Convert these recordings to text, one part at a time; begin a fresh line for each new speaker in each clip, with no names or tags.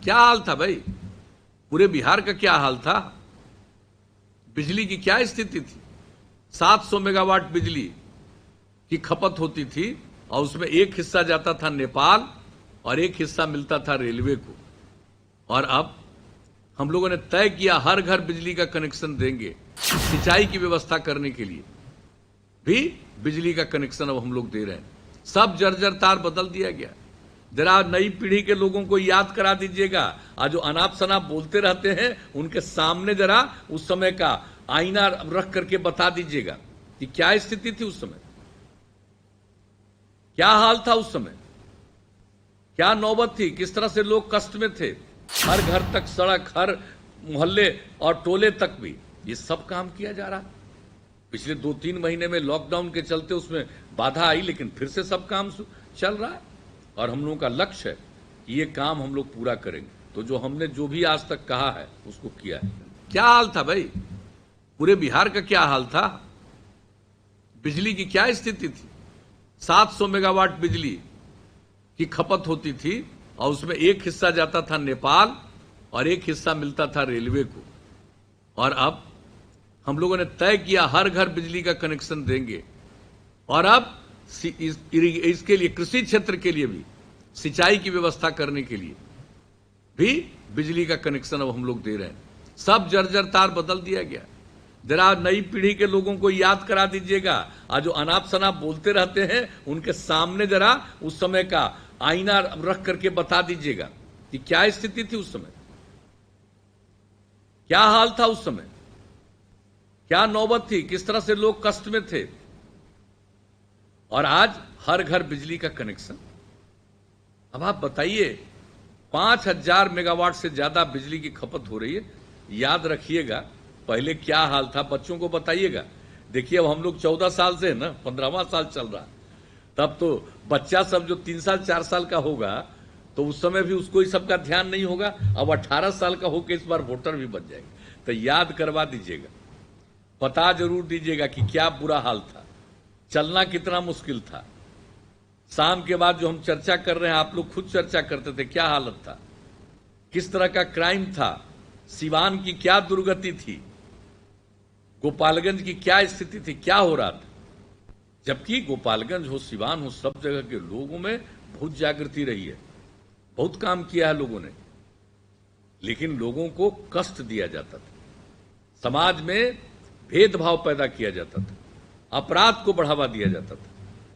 क्या हाल था भाई? पूरे बिहार का क्या हाल था? बिजली की क्या स्थिति थी? 700 मेगावाट बिजली की खपत होती थी और उसमें एक हिस्सा जाता था नेपाल और एक हिस्सा मिलता था रेलवे को। और अब हम लोगों ने तय किया हर घर बिजली का कनेक्शन देंगे। सिंचाई की व्यवस्था करने के लिए भी बिजली का कनेक्शन अब हम लोग दे रहे हैं। सब जर्जर तार बदल दिया गया। जरा नई पीढ़ी के लोगों को याद करा दीजिएगा, आज जो अनाप शनाप बोलते रहते हैं उनके सामने जरा उस समय का आईना रख करके बता दीजिएगा कि क्या स्थिति थी उस समय, क्या हाल था उस समय, क्या नौबत थी, किस तरह से लोग कष्ट में थे। हर घर तक सड़क, हर मोहल्ले और टोले तक भी ये सब काम किया जा रहा। पिछले 2-3 महीने में लॉकडाउन के चलते उसमें बाधा आई, लेकिन फिर से सब काम चल रहा है और हम लोगों का लक्ष्य है कि ये काम हम लोग पूरा करेंगे। तो जो हमने जो भी आज तक कहा है उसको किया है। क्या हाल था भाई? पूरे बिहार का क्या हाल था? बिजली की क्या स्थिति थी? 700 मेगावाट बिजली की खपत होती थी और उसमें एक हिस्सा जाता था नेपाल और एक हिस्सा मिलता था रेलवे को। और अब हम लोगों ने तय किया हर घर बिजली का कनेक्शन देंगे। और अब इसके लिए कृषि क्षेत्र के लिए भी, सिंचाई की व्यवस्था करने के लिए भी बिजली का कनेक्शन अब हम लोग दे रहे हैं। सब जर्जर तार बदल दिया गया। जरा नई पीढ़ी के लोगों को याद करा dीजिएगा, आज जो अनाप शनाप बोलते रहते हैं उनके सामने जरा उस समय का आईना रख करके बता दीजिएगा कि क्या स्थिति थी उस समय, क्या हाल था उस समय, क्या नौबत थी, किस तरह से लोग कष्ट में थे। और आज हर घर बिजली का कनेक्शन। अब आप बताइए, 5000 मेगावाट से ज्यादा बिजली की खपत हो रही है। याद रखिएगा पहले क्या हाल था, बच्चों को बताइएगा। देखिए अब हम लोग 14 साल से है ना, 15वां साल चल रहा, तब तो बच्चा सब जो 3 साल 4 साल का होगा तो उस समय भी उसको ही सबका ध्यान नहीं होगा। अब 18 साल का होकर इस बार वोटर भी बन जाएगा। तो याद करवा दीजिएगा, बता जरूर दीजिएगा कि क्या बुरा हाल था, चलना कितना मुश्किल था। शाम के बाद जो हम चर्चा कर रहे हैं, आप लोग खुद चर्चा करते थे, क्या हालत था, किस तरह का क्राइम था, सिवान की क्या दुर्गति थी, गोपालगंज की क्या स्थिति थी, क्या हो रहा था। जबकि गोपालगंज हो, सिवान हो, सब जगह के लोगों में बहुत जागृति रही है, बहुत काम किया है लोगों ने। लेकिन लोगों को कष्ट दिया जाता था, समाज में भेदभाव पैदा किया जाता था, अपराध को बढ़ावा दिया जाता था।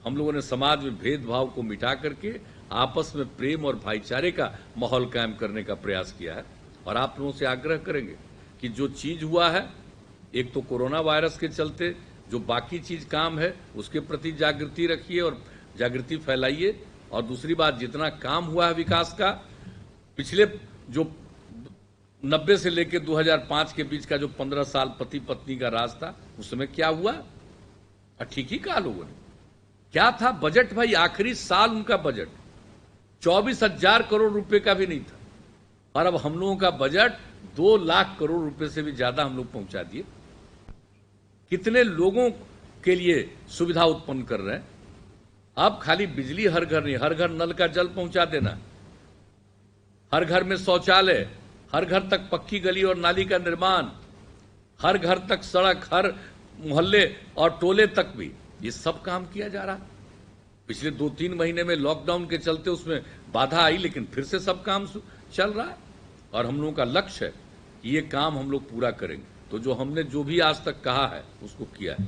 हम लोगों ने समाज में भेदभाव को मिटा करके आपस में प्रेम और भाईचारे का माहौल कायम करने का प्रयास किया है। और आप लोगों से आग्रह करेंगे कि जो चीज हुआ है, एक तो कोरोना वायरस के चलते जो बाकी चीज काम है उसके प्रति जागृति रखिए और जागृति फैलाइए। और दूसरी बात, जितना काम हुआ है विकास का, पिछले जो 90 से लेकर 2005 के बीच का जो 15 साल पति पत्नी का राज था, उस समय क्या हुआ, ठीक ही कहा लोगों ने। क्या था बजट भाई, आखिरी साल उनका बजट 24,000 करोड़ रुपए का भी नहीं था। और अब हम लोगों का बजट 2 लाख करोड़ रुपए से भी ज्यादा हम लोग पहुंचा दिए। कितने लोगों के लिए सुविधा उत्पन्न कर रहे हैं। अब खाली बिजली हर घर नहीं, हर घर नल का जल पहुंचा देना, हर घर में शौचालय, हर घर तक पक्की गली और नाली का निर्माण, हर घर तक सड़क, हर मोहल्ले और टोले तक भी ये सब काम किया जा रहा। पिछले 2-3 महीने में लॉकडाउन के चलते उसमें बाधा आई, लेकिन फिर से सब काम चल रहा है और हम लोगों का लक्ष्य है कि ये काम हम लोग पूरा करेंगे। तो जो हमने जो भी आज तक कहा है उसको किया है।